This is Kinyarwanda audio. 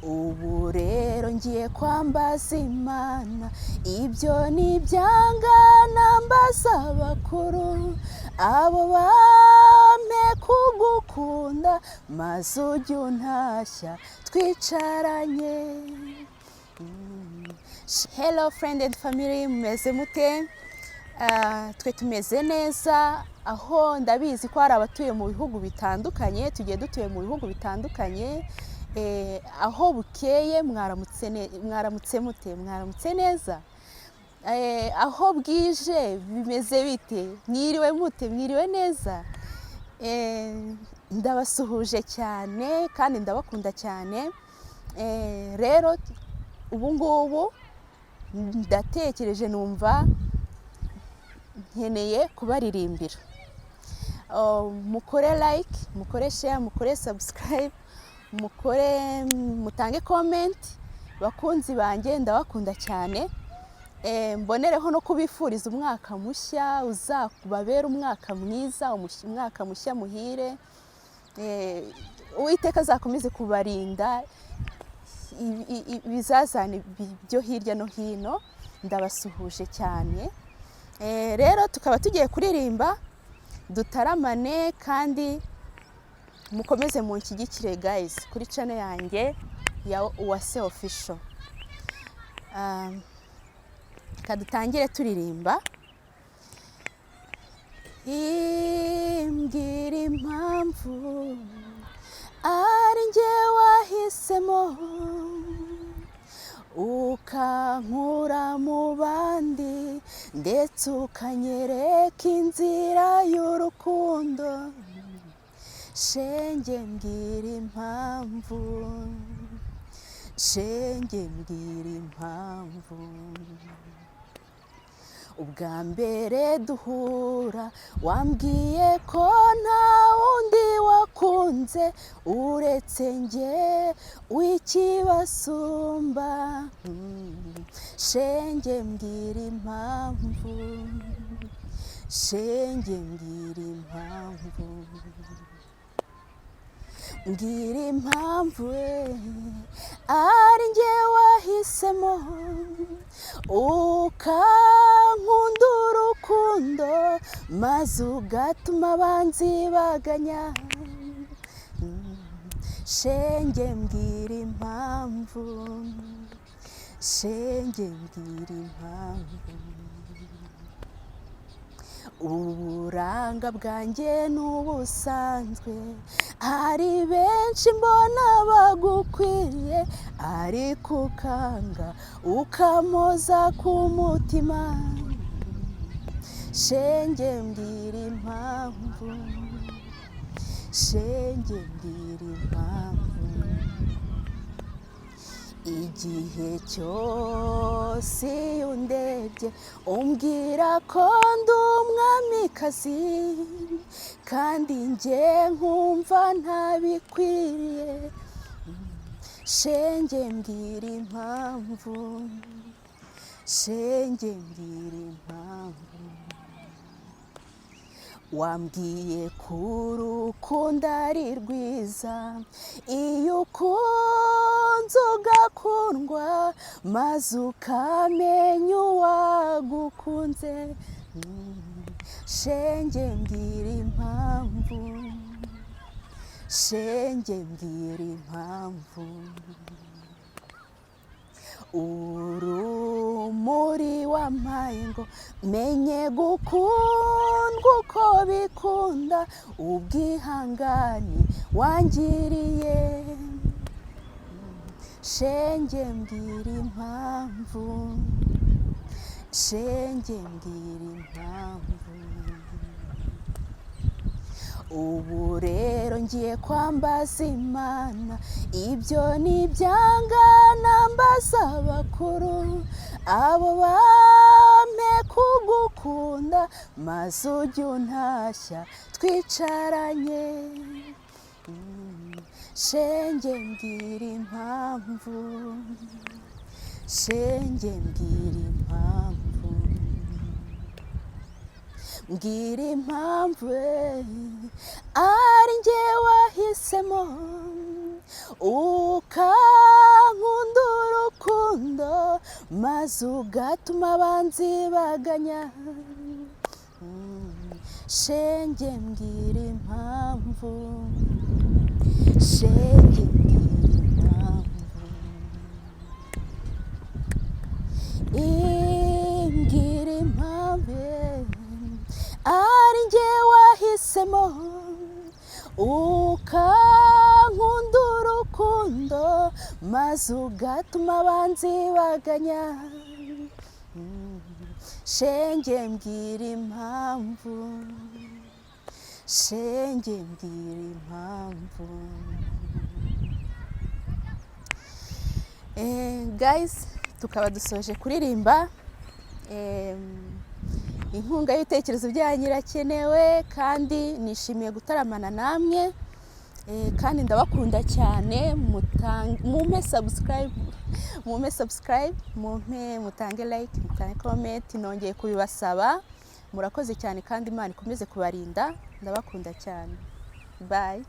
ubu rero ngiye kwambaza Imana, ibyo ni ibyanga nambaza bakuru, abo bampe kugukunda maze ujye untashya twicaranye. Hello friend and family, mumeze mute? Twe tumeze neza, aho ndabizi ko hari abatuye mu bihugu bitandukanye, tugiye dutuye mu bihugu bitandukanye, aho bukeye mwaramutse mute? Mwaramutse neza? Aho bwije bimeze bite? Mwiriwe mute? Mwiriwe neza? Ndabasuhuje cyane kandi ndabakunda cyane. Rero ubu ngubu ndatekereje numva nkeneye kubaririmbira. Mukore like, mukore share, mukore subscribe, mutange comment. Bakunzi banjye ndabakunda cyane. Mbonereho no kubifuriza umwaka mushya uzakubabera umwaka mwiza, umwaka mushya muhire. Uwiteka azakomeze kubarinda ibizazane byo hirya no hino. Ndabasuhuje cyane. Rero tukaba tugiye kuririmba, dutaramane kandi mukomeze munshyigikire guys kuri channel yanjye ya Uwase Official. Kadutangire turirimba. Imbwira impamvu ari njye wahisemo ukankura mu bandi ndetse ukanyereka inzira y'urukundo. Shenge mbwira impamvu, shenge mbwira impamvu. Ubwa mbere duhura wambwiye ko nta wundi wakunze uretse njye w'ikibasumba. Shenge mbwira impamvu, shenge mbwira impamvu. Mbwira impamvu ari njye wahisemo ukankunda urukundo maze ugatuma abanzi baganya. Shenge mbwira impamvu, shenge mbwira impamvu. Uburanga bwanjye n'ubusanzwe, hari benshi mbona bagukwiriye, ariko ukanga ukamoza ku mutima. Shenge mbwira impamvu, shenge mbwira impamvu. Igihe cyose iyo undebye umbwira ko ndi umwamikazi, kandi njye nkumva ntabikwiriye. Shenge mbwira impamvu, shenge mbwira impamvu. Wambwiye ko urukundo ari rwiza iyo ukunze ugakundwa maze ukamenya uwagukunze. Shenge mbwira impamvu, shenge mbwira impamvu. Urumuri wampaye ngo menye gukundwa uko bikunda, ubwihangane wangiriye. Shenge mbwira impamvu, shenge mbwira impamvu. Ubu rero ngiye kwambaza Imana, ibyo ni ibyanga nambaza bakuru, abo bampe kugukunda maze ujye untashya twicaranye. Shenge mbwira impamvu, shenge mbwira impamvu. Mbwira impamvu ari njye wahisemo ukankunda urukundo maze ugatuma abanzi baganya. Shenge mbwira impamvu, shenge mbwira impamvu, imbwira impamvu ari njye wahisemo ukankunda urukundo maze ugatuma abanzi baganya. Shenge mbwira impamvu, shenge mbwira impamvu. Guys, tukaba dusoje kuririmba. Inkunga y'ibitekerezo byanyu irakenewe kandi nishimiye gutaramana namwe, kandi ndabakunda cyane. Mumpe subscribe, mutange like, mutange comment, nongeye kubibasaba. Murakoze cyane kandi Imana ikomeze kubarinda. Ndabakunda cyane. Bye.